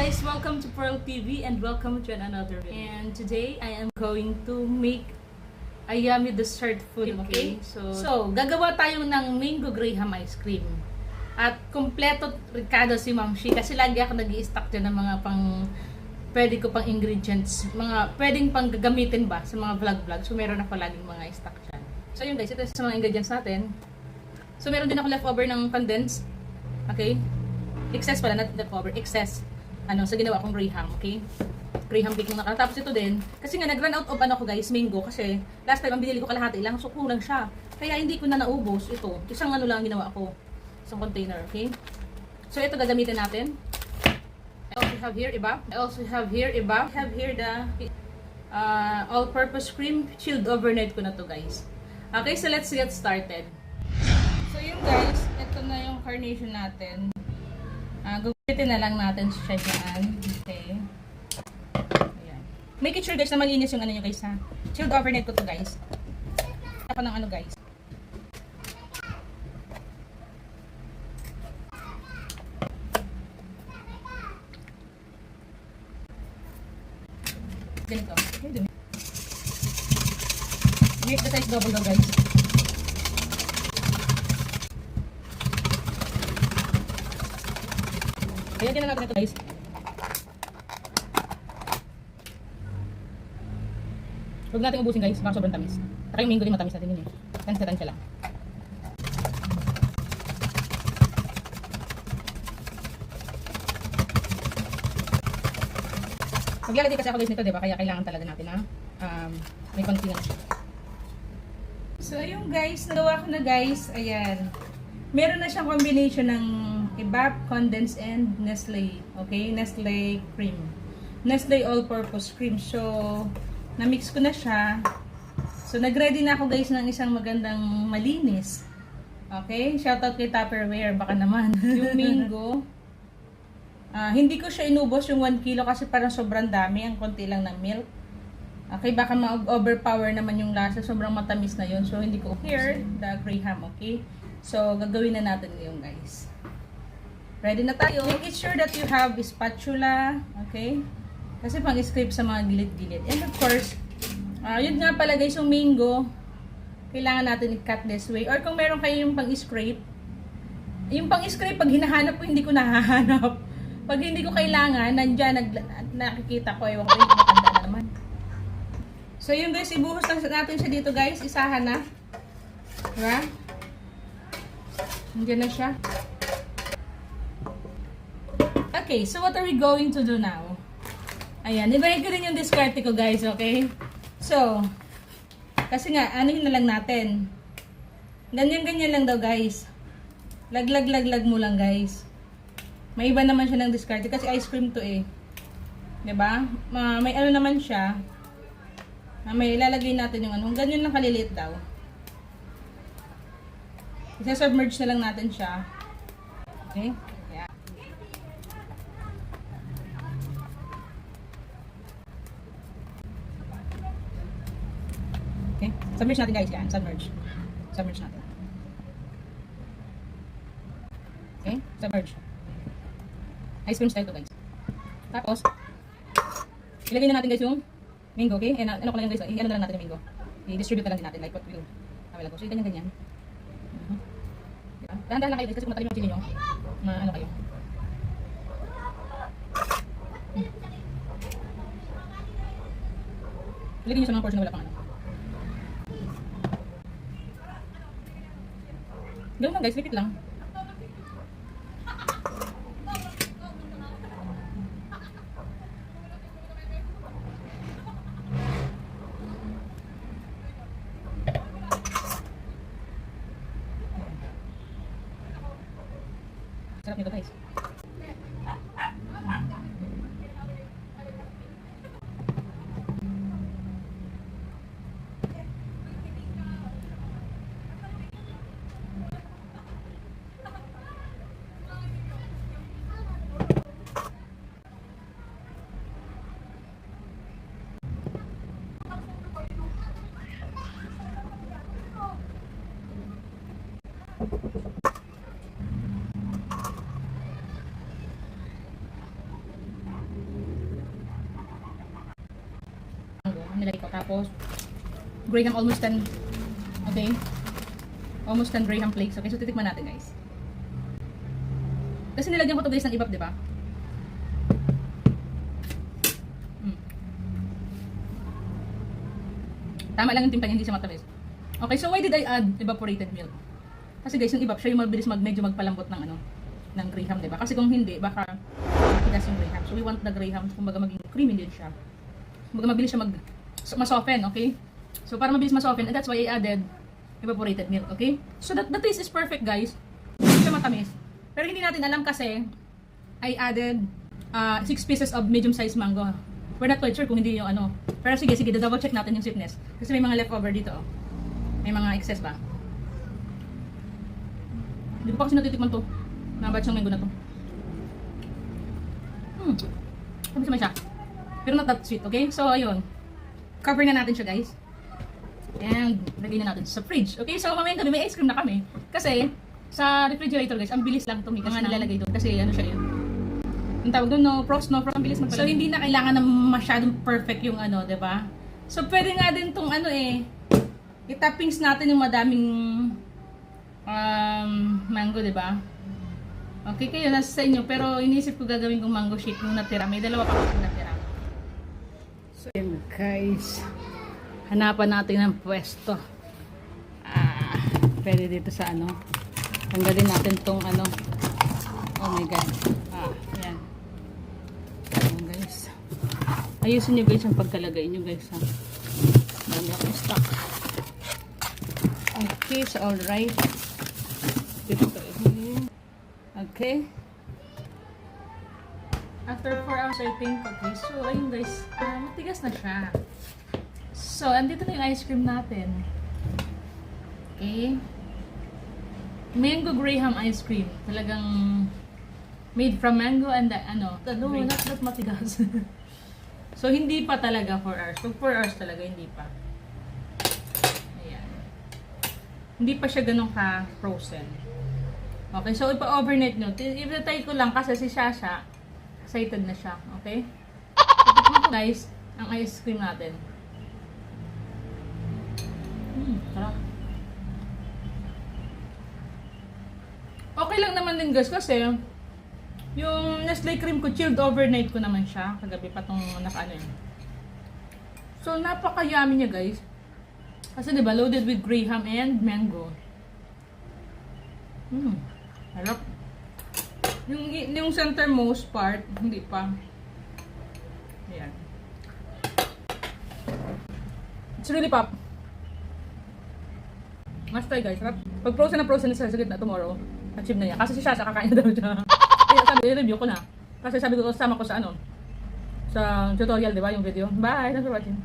guys, welcome to Pearl TV and welcome to another video. And today I am going to make a yummy dessert food, okay? So gagawa tayo ng mango graham ice cream. At kompleto ricado si Ma'am Shi kasi lagi ako nag-i-stock dyan ng mga pwede ko pang ingredients, mga pwedeng pang gagamitin ba sa mga vlog. So meron ako laging mga stock dyan. So yun guys, ito sa mga ingredients natin. So meron din ako leftover ng condensed, okay? Excess pala, not leftover, excess. Sa ginawa kong graham, okay? Graham cake nung nakatapos ito din. Kasi nga nag-run out of guys, mango. Kasi last time ang binili ko kalahati lang, so kulang siya. Kaya hindi ko na naubos ito. Isang lang ginawa ko. Isang container, okay? So ito gagamitin natin. I also have here iba. I have here the all-purpose cream. Chilled overnight ko na to guys. Okay, so let's get started. So yun guys, ito na yung carnation natin. Gugulitin na lang natin siya dyan. Okay. Ayan. Make it sure guys na malinis yung nyo guys ha. Chilled overnight ko to guys. Ako ng guys. Ganito. Okay, dumi. Make the size double daw guys. Kaya din na natin ito guys. Huwag natin ubusin guys, baka sobrang tamis. Saka yung mango din matamis natin yun eh. Tansya lang. Maglalagay kasi ako guys nito diba, kaya kailangan talaga natin na may konti na siya. So ayun guys, nagawa ko na guys, ayan. Meron na siyang combination ng Evap, condensed, and Nestle. Okay? Nestle cream. Nestle all-purpose cream. So, na-mix ko na siya. So, nag-ready na ako guys ng isang magandang malinis. Okay? Shoutout kay Tupperware. Baka naman. Yung mango. Hindi ko siya inubos yung 1 kilo kasi parang sobrang dami. Ang konti lang ng milk. Okay? Baka ma-overpower naman yung lasa. Sobrang matamis na yun. So, hindi ko. Here, the graham. Okay? So, gagawin na natin ngayon guys. Ready na tayo. Make it sure that you have spatula. Okay? Kasi pang-scrape sa mga gilid-gilid. And of course, yun nga pala guys, yung mango, kailangan natin i-cut this way. Or kung meron kayo yung pang-scrape, yung pang-scrape, pag hinahanap ko, hindi ko nahahanap. Pag hindi ko kailangan, nandyan, nakikita ko, ewan ko, hindi matanda na naman. So yun guys, ibuhos lang natin siya dito guys. Isahan na. Diba? Nandiyan na siya. Okay, so what are we going to do now? Ayan, ibalik ko rin yung discarte ko guys, okay? So, kasi nga, anuhin na lang natin. Ganyan-ganyan lang daw guys. Laglag mo lang guys. May iba naman siya ng discarte kasi ice cream to eh. Diba? May ano naman siya. May ilalagay natin yung ganyan lang kaliliit daw. Isa-submerge na lang natin siya. Okay? Okay? Submerge natin guys yan. Submerge natin. Okay? Submerge. Ice cream style to guys. Tapos, ilagay na natin guys yung mango. Okay? And ano ko lang guys, i-ano na lang natin yung mango. I-distribute na lang din natin like what will awal ko. So, ganyan. Diba? Dahan-dahan lang kayo guys kasi kung matalim yung chili nyo, ano kayo. Ilagay nyo sa mga portion na wala pang ano. Gawin lang guys, repeat lang. Sarap nito guys. ang nilagay ko. Tapos, Graham almost 10. Okay? Almost 10 Graham flakes. Okay, so titikman natin guys. Kasi nilagyan ko to guys ng ibap, di ba? Tama lang yung timpla niya, hindi siya matamis. Okay, so why did I add evaporated milk? Kasi guys, yung ibap, siya yung mabilis medyo magpalambot ng ng Graham, di ba? Kasi kung hindi, baka matigas yung Graham. So we want the Graham, kumbaga maging creamy din siya. Kumbaga mabilis siya ma-soften, okay? So para mabilis ma-soften, and that's why I added evaporated milk, okay? So the taste is perfect, guys. Hindi siya matamis. Pero hindi natin alam kasi I added 6 pieces of medium-sized mango. We're not quite sure kung hindi yung ano. Pero sige, double check natin yung sweetness. Kasi may mga leftover dito, oh. May mga excess ba? Hindi ko pa kasi natitikman to. Nabatch yung mango na to. Sabi siya. Pero not that sweet, okay? So, ayun. Cover na natin siya, guys. And, lagay na natin sa fridge. Okay, so mamayang gabi may ice cream na kami. Kasi, sa refrigerator, guys, ang bilis lang tumigas na nilalagay doon. Kasi, ano siya yun. Ang tawag doon, no frost, ang bilis magpalit. So, hindi na kailangan na masyadong perfect yung ano, diba? So, pwede nga din tong ano i-toppings natin yung madaming mango, diba? Okay, kayo, nasa sa inyo. Pero, inisip ko gagawin kong mango shake nung natira. May dalawa pa akong natira. So, yun guys. Hanapan natin ng pwesto. Pwede dito sa ano. Tanggalin natin tong ano. Oh my god. Yan. Ayan guys. Ayusin nyo guys ang pagkalagay nyo guys ha. Dami akong stock. Okay, so alright. Dito tayo. Okay. After 4 hours I think, okay. So ayun guys, matigas na siya. So, andito na yung ice cream natin. Okay. Mango Graham ice cream. Talagang made from mango and not that matigas. So, hindi pa talaga 4 hours. So, 4 hours talaga, hindi pa. Ayan. Hindi pa siya ganun ka-frozen. Okay, so ipa-overnight nyo. I-try ko lang kasi si Shasha, excited na siya. Okay? So, guys, ang ice cream natin. Sarap. Okay lang naman din guys kasi yung Nestle cream ko chilled overnight ko naman siya kagabi pa tong nakaano yun. So napaka-yummy niya guys. Kasi diba loaded with Graham and mango. Sarap. Yung centermost part hindi pa. Ayan. It's really pop. Must try guys, sarap. Pag frozen na sa gitna tomorrow, achieve na niya. Kasi si Shasha kakain na daw siya. Kaya sabi, i-review ko na. Kasi sabi ko kasama ko sa sa tutorial, di ba, yung video. Bye! Thanks for watching.